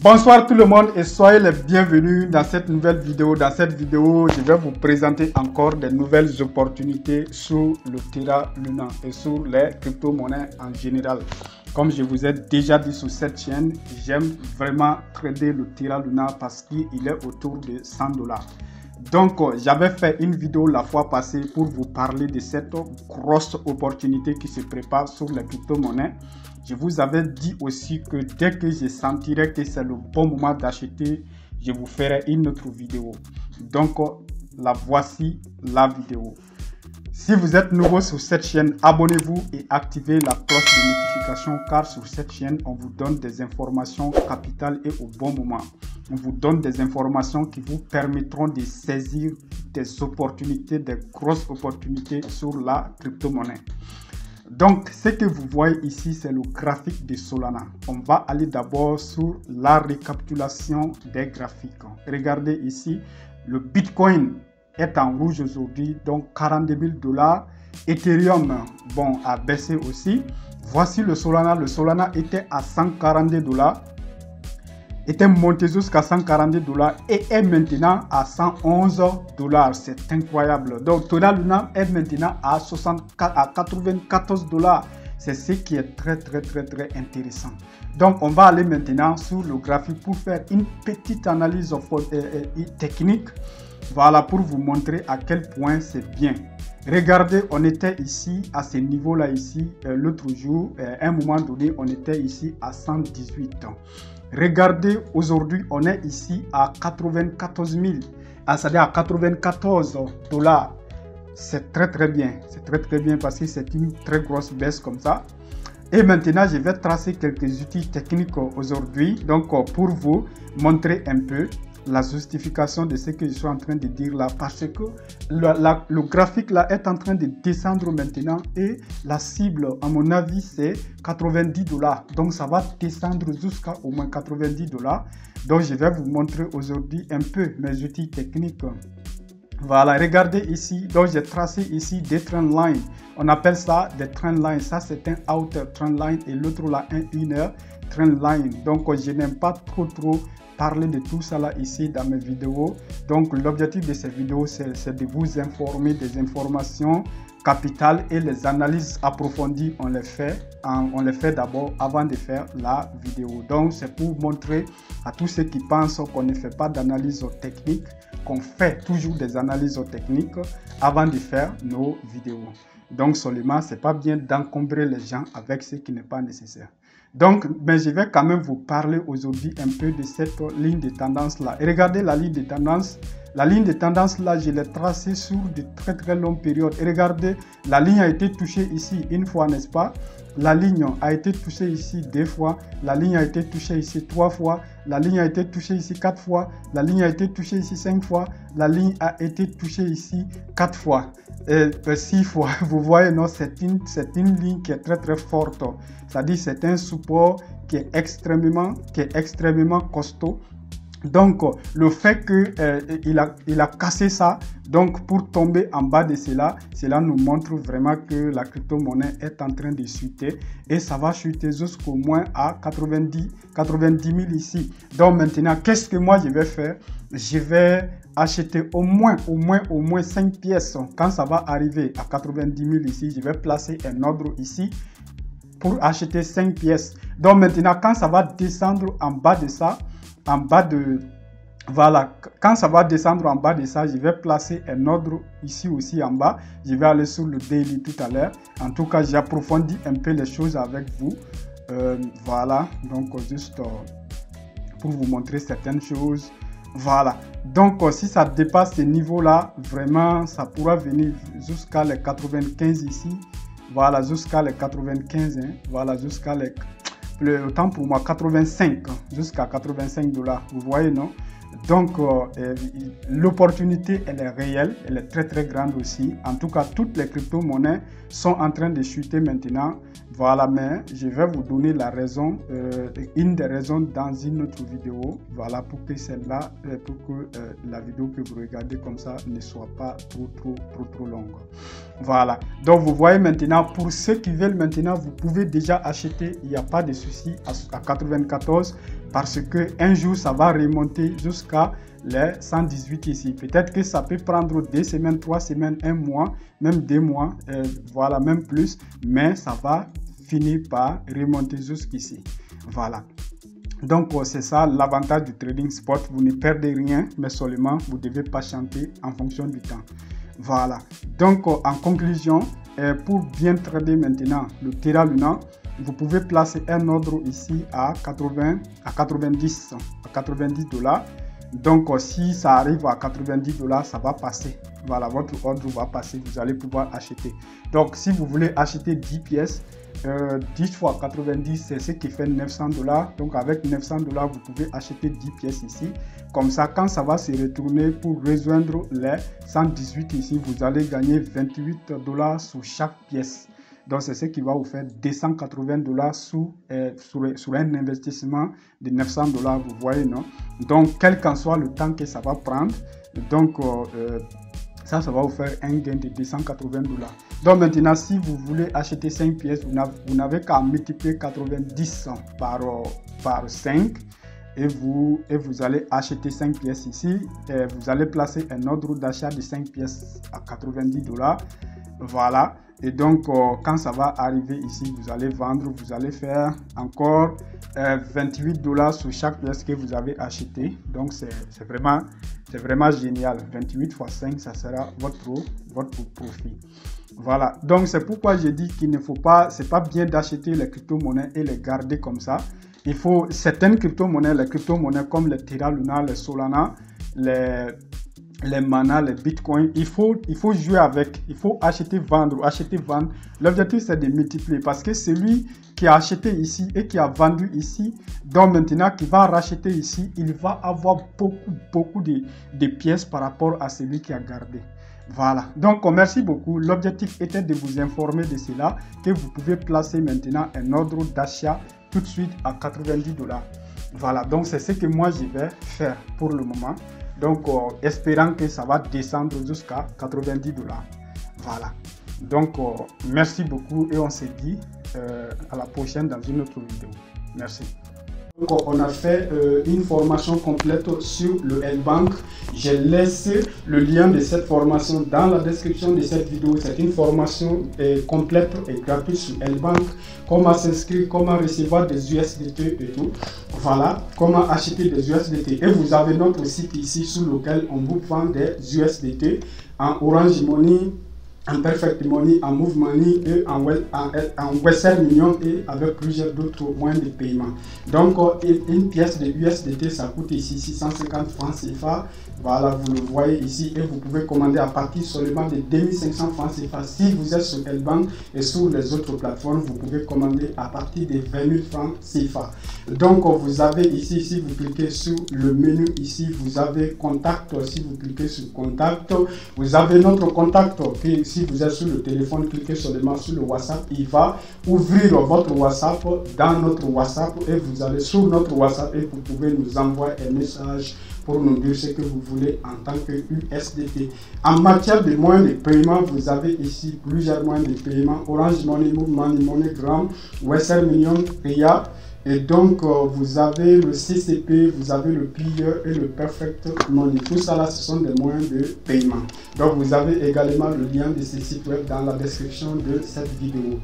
Bonsoir tout le monde et soyez les bienvenus dans cette nouvelle vidéo. Dans cette vidéo, je vais vous présenter encore des nouvelles opportunités sur le Terra Luna et sur les crypto-monnaies en général. Comme je vous ai déjà dit sur cette chaîne, j'aime vraiment trader le Terra Luna parce qu'il est autour de 100 $. Donc, j'avais fait une vidéo la fois passée pour vous parler de cette grosse opportunité qui se prépare sur les crypto-monnaies. Je vous avais dit aussi que dès que je sentirai que c'est le bon moment d'acheter, je vous ferai une autre vidéo. Donc, la voici la vidéo. Si vous êtes nouveau sur cette chaîne, abonnez-vous et activez la cloche de notification car sur cette chaîne, on vous donne des informations capitales et au bon moment. On vous donne des informations qui vous permettront de saisir des opportunités, des grosses opportunités sur la crypto-monnaie. Donc, ce que vous voyez ici, c'est le graphique de Solana. On va aller d'abord sur la récapitulation des graphiques. Regardez ici, le Bitcoin est en rouge aujourd'hui, donc 42 000 $. Ethereum, bon, a baissé aussi. Voici le Solana. Le Solana était à 142 $, était monté jusqu'à 142 $ et est maintenant à 111 $. C'est incroyable. Donc, Terra Luna est maintenant à 94 $. C'est ce qui est très intéressant. Donc, on va aller maintenant sur le graphique pour faire une petite analyse technique. Voilà, pour vous montrer à quel point c'est bien. Regardez, on était ici à ce niveau-là ici l'autre jour. À un moment donné, on était ici à 118 $. Regardez, aujourd'hui, on est ici à 94 000, c'est-à-dire à 94 $. C'est très bien. C'est très bien parce que c'est une très grosse baisse comme ça. Et maintenant, je vais tracer quelques outils techniques aujourd'hui. Donc, pour vous montrer un peu la justification de ce que je suis en train de dire là, parce que le graphique là est en train de descendre maintenant et la cible, à mon avis, c'est 90 $. Donc, ça va descendre jusqu'à au moins 90 $. Donc, je vais vous montrer aujourd'hui un peu mes outils techniques. Voilà, regardez ici. Donc, j'ai tracé ici des trendlines. On appelle ça des trendlines. Ça, c'est un outer trendline et l'autre là, un inner trendline. Donc, je n'aime pas trop parler de tout ça là ici dans mes vidéos. Donc, l'objectif de ces vidéos, c'est de vous informer des informations capitales et les analyses approfondies, on les fait d'abord avant de faire la vidéo. Donc, c'est pour montrer à tous ceux qui pensent qu'on ne fait pas d'analyse technique, qu'on fait toujours des analyses techniques avant de faire nos vidéos. Donc, seulement, c'est pas bien d'encombrer les gens avec ce qui n'est pas nécessaire. Donc, mais je vais quand même vous parler aujourd'hui un peu de cette ligne de tendance là. Et regardez la ligne de tendance. La ligne de tendance là, je l'ai tracée sur de très longues périodes. Et regardez, la ligne a été touchée ici une fois, n'est-ce pas? La ligne a été touchée ici 2 fois. La ligne a été touchée ici 3 fois. La ligne a été touchée ici 4 fois. La ligne a été touchée ici 5 fois. La ligne a été touchée ici 4 fois. Et 6 fois. Vous voyez, non, c'est une ligne qui est très forte. C'est-à-dire c'est un support qui est extrêmement costaud. Donc, le fait qu'il a cassé ça, donc pour tomber en bas de cela nous montre vraiment que la crypto-monnaie est en train de chuter et ça va chuter jusqu'au moins à 90 000 ici. Donc maintenant, qu'est-ce que moi je vais faire? Je vais acheter au moins 5 pièces. Quand ça va arriver à 90 000 ici, je vais placer un ordre ici pour acheter 5 pièces. Donc maintenant, quand ça va descendre en bas de ça, voilà, quand ça va descendre en bas de ça, je vais placer un ordre ici aussi en bas. Je vais aller sur le daily tout à l'heure. En tout cas, j'approfondis un peu les choses avec vous. Voilà, donc juste pour vous montrer certaines choses. Voilà, donc si ça dépasse ce niveau là, vraiment ça pourra venir jusqu'à les 95 ici. Voilà, jusqu'à les 95, hein. Voilà, jusqu'à les... autant pour moi 85, jusqu'à 85 $. Vous voyez, non? Donc l'opportunité elle est réelle, elle est très grande aussi. En tout cas, toutes les crypto-monnaies sont en train de chuter maintenant. Voilà, mais je vais vous donner la raison, une des raisons dans une autre vidéo. Voilà, pour que celle-là, pour que la vidéo que vous regardez comme ça ne soit pas trop longue. Voilà, donc vous voyez maintenant, pour ceux qui veulent maintenant, vous pouvez déjà acheter, il n'y a pas de souci à 94. parce que un jour ça va remonter jusqu'à les 118 ici. Peut-être que ça peut prendre 2 semaines, 3 semaines, 1 mois, même 2 mois, voilà, même plus, mais ça va finir par remonter jusqu'ici. Voilà. Donc c'est ça l'avantage du trading spot, vous ne perdez rien, mais seulement vous devez patienter en fonction du temps. Voilà, donc en conclusion, pour bien trader maintenant le Terra Luna, vous pouvez placer un ordre ici à 90 $. Donc si ça arrive à 90 $, ça va passer. Voilà, votre ordre va passer, vous allez pouvoir acheter. Donc si vous voulez acheter 10 pièces, 10 fois 90, c'est ce qui fait 900 $. Donc avec 900 $, vous pouvez acheter 10 pièces ici. Comme ça, quand ça va se retourner pour rejoindre les 118 ici, vous allez gagner 28 $ sur chaque pièce. Donc c'est ce qui va vous faire 280 $ sur un investissement de 900 $, vous voyez, non? Donc quel qu'en soit le temps que ça va prendre, donc ça va vous faire un gain de 280 $. Donc maintenant, si vous voulez acheter 5 pièces, vous n'avez qu'à multiplier 90 par 5 et vous allez acheter 5 pièces ici. Et vous allez placer un ordre d'achat de 5 pièces à 90 $. Voilà. Et donc, quand ça va arriver ici, vous allez vendre, vous allez faire encore 28 $ sur chaque pièce que vous avez acheté. Donc, c'est vraiment génial. 28 fois 5, ça sera votre profit. Voilà. Donc, c'est pourquoi je dis qu'il ne faut pas, c'est pas bien d'acheter les crypto-monnaies et les garder comme ça. Il faut certaines crypto-monnaies, les crypto-monnaies comme les Terra Luna, les Solana, les Mana, les Bitcoin, il faut jouer avec, il faut acheter, vendre. L'objectif c'est de multiplier parce que celui qui a acheté ici et qui a vendu ici, donc maintenant qui va racheter ici, il va avoir beaucoup de pièces par rapport à celui qui a gardé. Voilà, donc merci beaucoup. L'objectif était de vous informer de cela, que vous pouvez placer maintenant un ordre d'achat tout de suite à 90 $. Voilà, donc c'est ce que moi je vais faire pour le moment. Donc, espérant que ça va descendre jusqu'à 90 $. Voilà. Donc, merci beaucoup et on se dit à la prochaine dans une autre vidéo. Merci. Donc, on a fait une formation complète sur le L-Bank. J'ai laissé le lien de cette formation dans la description de cette vidéo. C'est une formation complète et gratuite sur L-Bank. Comment s'inscrire, comment recevoir des USDT et tout. Voilà, comment acheter des USDT. Et vous avez notre site ici sur lequel on vous vend des USDT en Orange Money, en Perfect Money, en Move Money et en Western Union et avec plusieurs d'autres moyens de paiement. Donc, une pièce de USDT, ça coûte ici 650 francs CFA. Voilà, vous le voyez ici et vous pouvez commander à partir seulement de 2500 francs CFA. Si vous êtes sur L-Bank et sur les autres plateformes, vous pouvez commander à partir de 20 000 francs CFA. Donc, vous avez ici, si vous cliquez sur le menu ici, vous avez contact. Si vous cliquez sur contact, vous avez notre contact. Si vous êtes sur le téléphone, cliquez seulement sur le WhatsApp. Il va ouvrir votre WhatsApp dans notre WhatsApp et vous allez sur notre WhatsApp et vous pouvez nous envoyer un message pour nous dire ce que vous voulez en tant que USDT. En matière de moyens de paiement, vous avez ici plusieurs moyens de paiement. Orange Money, Move Money, MoneyGram, Western Union, Ria. Et donc, vous avez le CCP, vous avez le Plier et le Perfect Money. Tout ça là, ce sont des moyens de paiement. Donc, vous avez également le lien de ces sites web dans la description de cette vidéo.